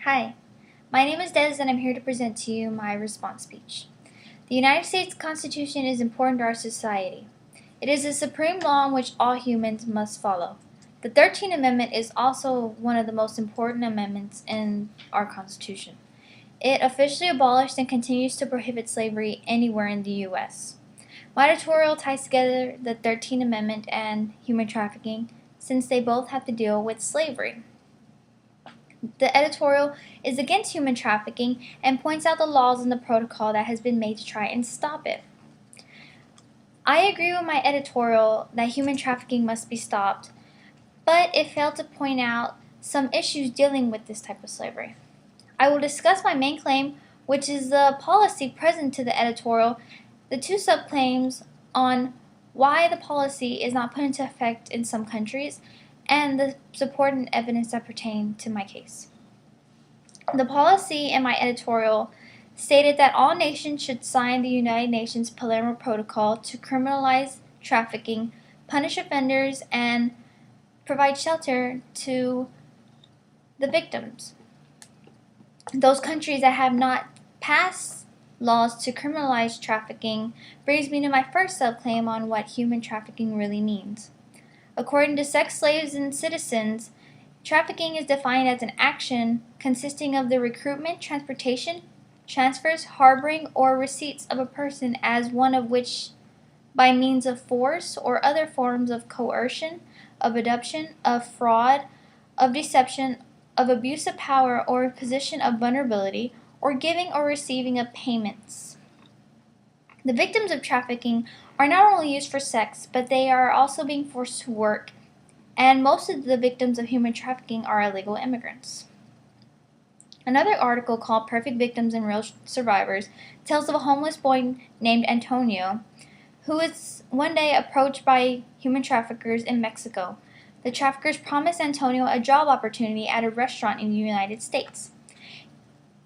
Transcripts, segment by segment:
Hi, my name is Des and I'm here to present to you my response speech. The United States Constitution is important to our society. It is the supreme law in which all humans must follow. The 13th Amendment is also one of the most important amendments in our Constitution. It officially abolished and continues to prohibit slavery anywhere in the U.S. My editorial ties together the 13th Amendment and human trafficking since they both have to deal with slavery. The editorial is against human trafficking and points out the laws and the protocol that has been made to try and stop it. I agree with my editorial that human trafficking must be stopped, but it failed to point out some issues dealing with this type of slavery. I will discuss my main claim, which is the policy present to the editorial, the two subclaims on why the policy is not put into effect in some countries, and the support and evidence that pertain to my case. The policy in my editorial stated that all nations should sign the United Nations Palermo Protocol to criminalize trafficking, punish offenders, and provide shelter to the victims. Those countries that have not passed laws to criminalize trafficking brings me to my first subclaim on what human trafficking really means. According to Sex Slaves and Citizens, trafficking is defined as an action consisting of the recruitment, transportation, transfers, harboring, or receipts of a person as one of which by means of force or other forms of coercion, of abduction, of fraud, of deception, of abuse of power or position of vulnerability, or giving or receiving of payments. The victims of trafficking are not only used for sex, but they are also being forced to work, and most of the victims of human trafficking are illegal immigrants. Another article called Perfect Victims and Real Survivors tells of a homeless boy named Antonio who was one day approached by human traffickers in Mexico. The traffickers promised Antonio a job opportunity at a restaurant in the United States.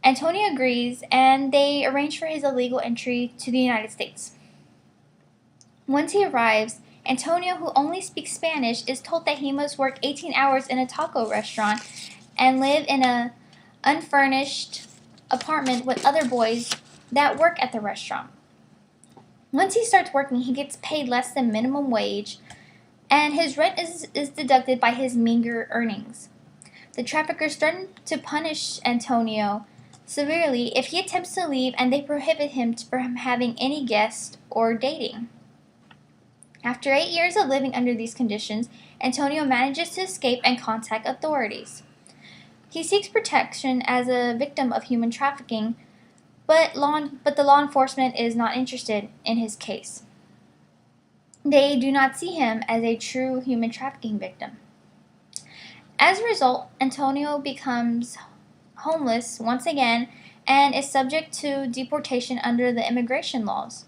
Antonio agrees, and they arrange for his illegal entry to the United States. Once he arrives, Antonio, who only speaks Spanish, is told that he must work 18 hours in a taco restaurant and live in an unfurnished apartment with other boys that work at the restaurant. Once he starts working, he gets paid less than minimum wage, and his rent is deducted by his meager earnings. The traffickers threaten to punish Antonio severely if he attempts to leave, and they prohibit him from having any guests or dating. After 8 years of living under these conditions, Antonio manages to escape and contact authorities. He seeks protection as a victim of human trafficking, but the law enforcement is not interested in his case. They do not see him as a true human trafficking victim. As a result, Antonio becomes homeless once again and is subject to deportation under the immigration laws.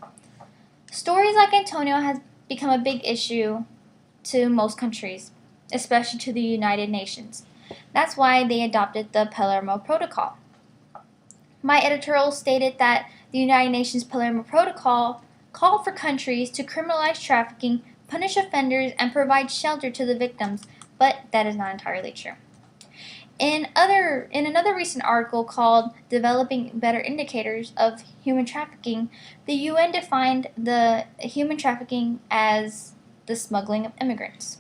Stories like Antonio has become a big issue to most countries, especially to the United Nations. That's why they adopted the Palermo Protocol. My editorial stated that the United Nations Palermo Protocol called for countries to criminalize trafficking, punish offenders, and provide shelter to the victims, but that is not entirely true. In another recent article called Developing Better Indicators of Human Trafficking, the UN defined the human trafficking as the smuggling of immigrants,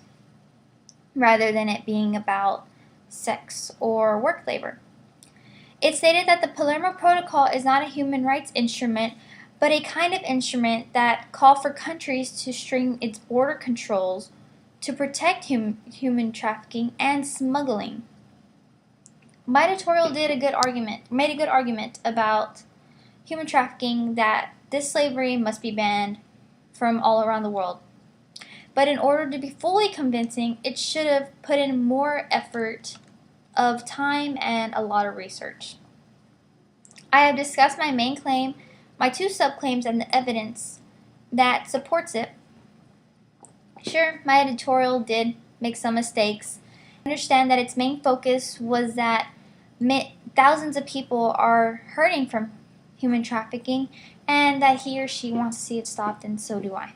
rather than it being about sex or work labor. It stated that the Palermo Protocol is not a human rights instrument, but a kind of instrument that called for countries to strengthen its border controls to protect human trafficking and smuggling. My editorial made a good argument about human trafficking, that this slavery must be banned from all around the world. But in order to be fully convincing, it should have put in more effort of time and a lot of research. I have discussed my main claim, my two subclaims, and the evidence that supports it. Sure, my editorial did make some mistakes. I understand that its main focus was that thousands of people are hurting from human trafficking and that he or she wants to see it stopped, and so do I.